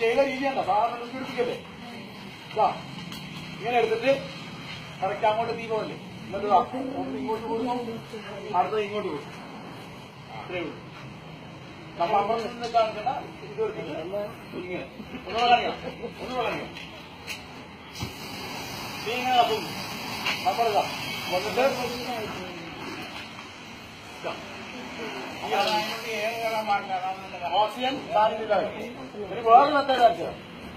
ചെയ്ത രീതിയല്ല സാധാരണ പിടിപ്പിക്കല്ലേ ഇതാ ഇങ്ങനെ എടുത്തിട്ട് കറക്റ്റ് അങ്ങോട്ട് തീ പോകല്ലേ എന്നിട്ട് ഒന്ന് ഇങ്ങോട്ട് കൊടുക്കും അടുത്തത് ഇങ്ങോട്ട് കൊടുക്കും അത്രേ ഉള്ളൂ നമ്മൾ അപ്പുറത്ത് നിന്ന് കാണിക്കണ്ട ഇത് എടുത്തിട്ട് ഇങ്ങനെ ഒന്നുകൂടെ കാണിക്കാം തീ ഇങ്ങനെ കത്തുന്നു നമ്മളിതാ വന്നിട്ട് ഓക്സിജൻ സാന്നിധ്യത്തിലായി ഒരു വേറെ മെത്തേഡ്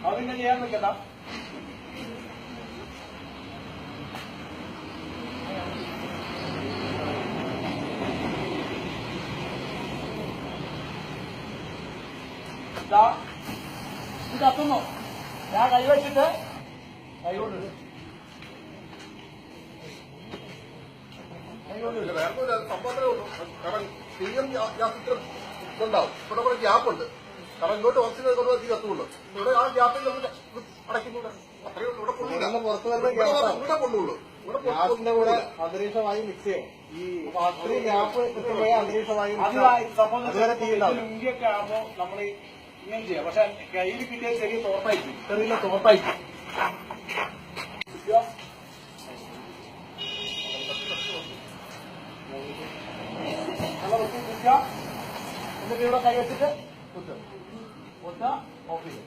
അതിങ്ങനെ ചെയ്യാൻ നിൽക്കണ്ട ഇത് കത്തുന്നു ഞാൻ കൈവച്ചിട്ട് കൈകൊണ്ട് സംഭവത്തിലേ ഉള്ളൂ. കാരണം തീയും ഗ്യാസിലും ഇതുണ്ടാവും. ഇവിടെ കൂടെ ഗ്യാപ്പുണ്ട്. കാരണം ഇങ്ങോട്ട് ഓക്സിജൻ കൊണ്ടുപോയി തീ കത്തുള്ളൂ. ഇവിടെ ആ ഗ്യാപ്പിൽ നമ്മൾ അടയ്ക്കുന്നുണ്ട്. അത്രയേ ഉള്ളൂ. ഇവിടെ കൊള്ളുള്ളൂ. ഗ്യാസിന്റെ കൂടെ അന്തരീക്ഷമായി മിക്സ് ചെയ്യും. ഈ അത്രയും ഗ്യാപ്പ് കിട്ടുമ്പോഴേ അന്തരീക്ഷമായി ലുങ്കിയൊക്കെ ആകുമ്പോൾ നമ്മൾ ഇങ്ങനെ ചെയ്യാം. പക്ഷെ കയ്യിൽ കിട്ടിയ ചെറിയ തോട്ടായിരിക്കും. ചെറിയ തോട്ടായിരിക്കും. നല്ല വൃത്തി കുടിക്കുക. എന്നിട്ട് ഇവിടെ കൈവച്ചിട്ട് കുത്തുക ഓഫ് ചെയ്യും.